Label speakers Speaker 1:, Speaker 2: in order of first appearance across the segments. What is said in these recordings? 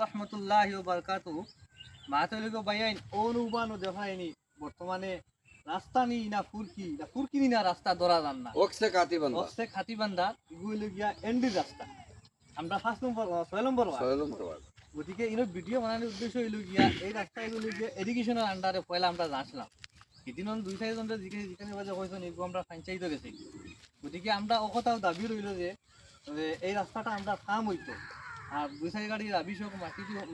Speaker 1: রহমতুল্লাহি ওয়া বারাকাতুহু মাতালিগো বাইয়াইন অনুবানো দেখায়নি বর্তমানে রাস্তা নি না ফুরকি নি না রাস্তা ধরা যান না
Speaker 2: ওকসে
Speaker 1: খাতি বান্দা এগুলো গিয়া এন্ডি রাস্তা আমরা 5 নম্বর 6 নম্বর ওয়ার্ড গতিকে ইনো ভিডিও বানানোর উদ্দেশ্য হইল গিয়া এই রাস্তা এগুলো গিয়া এডুকেশনের আন্ডারে পয়লা আমরা আসলাম এদিন দুই সাইড জনটা যেখানে বাজে কইছেন এগুলো আমরা পঞ্চায়েত গেছি গতিকে আমরা অকথাও দাবি রইল যে এই রাস্তাটা আমরা থাম হইতো আর দুই সাইড গাড়ি রাবিশ হোক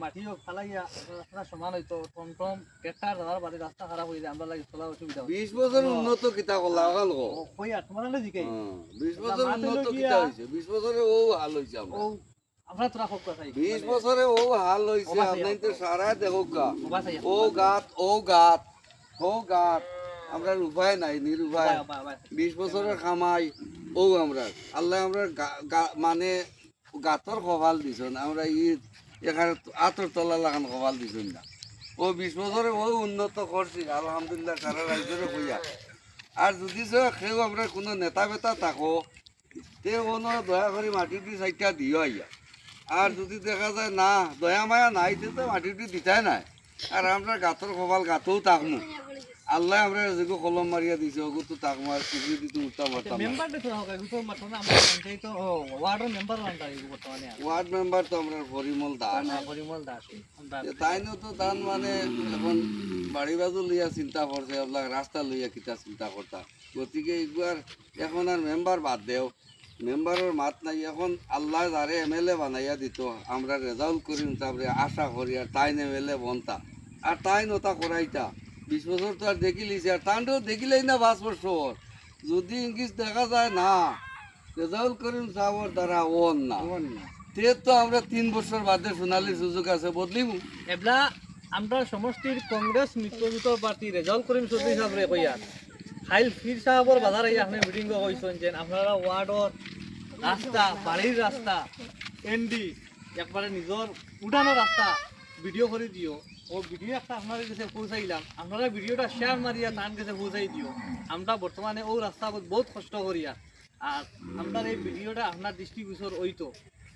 Speaker 1: মাটি হোক ফালাইয়া রাস্তাটা সমান হইতো টমটম ট্রেক্টর যাওয়ার বাদে রাস্তা খারাপ হয়ে যায় আমরা লাগে চলার অসুবিধা
Speaker 2: 20 বছর উন্নত কিতা করলা গাল গো
Speaker 1: কইয়া তোমার না জিকে
Speaker 2: 20 বছর উন্নত কিতা হইছে 20 বছরে ও হাল হইছে
Speaker 1: আমরা তোরা হোক কথা
Speaker 2: 20 বছরে ও হাল হইছে আপনি তো সারা দেখো ও গাত আমরা উপায় নাই নিরুপায় 20 বছরের কামাই ও আমরা আল্লাহ আমরা মানে গাতর কপাল দিছন আমরা এখানে আতর তলা লাগান কপাল দিছন না ও 20 বছরে ও উন্নত করছি আলহামদুলিল্লাহ সারা রাজ্যের কইয়া আর যদি কেউ আমরা কোনো নেতা বেতা থাকো তে কোনো দয়া করে মাটিটি সাইডটা দিও আইয়া আর যদি দেখা যায় না দয়া মায়া নাই তো মাটিটি দিতাই নাই আর আমরা গাতর কপাল গাতেও থাকমু আল্লাহ আমরা যেগো কলম মারিয়া দিছে ওগো তো তাকমার কিছু দিতে উঠতা পারতাম
Speaker 1: মেম্বার তো হোক এগো তো মাঠনা আমরা পঞ্চায়েত ওয়ার্ডের মেম্বার বানতা এগো বর্তমানে
Speaker 2: ওয়ার্ড মেম্বার তো আমরা পরিমল দাস তাই না তো দান মানে এখন বাড়ি বাজু লইয়া চিন্তা করছে আপনার রাস্তা লইয়া কিতা চিন্তা করতা গতিকে এগুয়ার এখন আর মেম্বার বাদ দেও মেম্বারের মাত নাই এখন আল্লাহ যারে এমএলএ বানাইয়া দিত আমরা রেজাল্ট করি তারপরে আশা করি আর তাই এমএলএ বনতা আর তাই নতা করাইতা 20 বছর তো আর দেখিলিছে আর তান্ডেও দেখিলেই না 5 বছর যদি ইংলিশ দেখা যায় না রেজাল্ট করিম সাবর দ্বারা ওন না তে তো আমরা 3 বছর বাদে সোনালির সুযোগ আছে বদলিমু
Speaker 1: এবলা আমরা সমষ্টির কংগ্রেস মিত্রজোঁটৰ পার্টি রেজাল্ট করিম চৌধুরী সাহেব রে কইয়া খাইল ফির সাহেবর বাজার আইয়া আপনি মিটিং কইছেন যে আপনারা ওয়ার্ডর রাস্তা বাড়ির রাস্তা এনডি একবারে নিজর উঠানোর রাস্তা ভিডিও করে দিও ও ভিডিও একটা আপনাদের কাছে পৌঁছাইলাম আপনারা ভিডিওটা শেয়ার মারিয়া তার কাছে পৌঁছাই দিও আমরা বর্তমানে ও রাস্তা বহুত কষ্ট করিয়া আর আমরা এই ভিডিওটা আপনার দৃষ্টিগোচর হইতো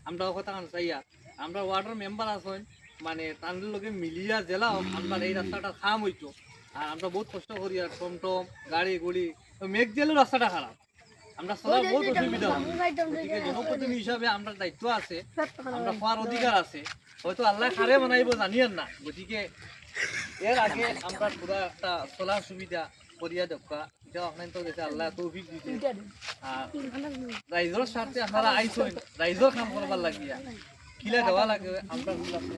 Speaker 1: আমরা কথা চাইয়া আমরা ওয়ার্ডের মেম্বার আছেন মানে তাদের লগে মিলিয়া জেলা আপনার এই রাস্তাটা খাম হইতো আর আমরা বহুত কষ্ট করি আর টমটম গাড়ি গুড়ি মেঘ জেলেও রাস্তাটা খারাপ আমরা চলার বহুত অসুবিধা হয় গতিকে জনপ্রতিনিধি হিসাবে আমরা দায়িত্ব আছে আমরা পাওয়ার অধিকার আছে হয়তো আল্লাহ খারে বানাইব জানিয়েন না গতিকে এর আগে আমরা পুরা একটা চলার সুবিধা করিয়া দেখা এটা আপনার তো গেছে আল্লাহ তৌফিক দিতে আর রাইজর স্বার্থে আপনারা আইসেন রাইজর কাম করবার লাগিয়া কিলা দেওয়া লাগে আমরা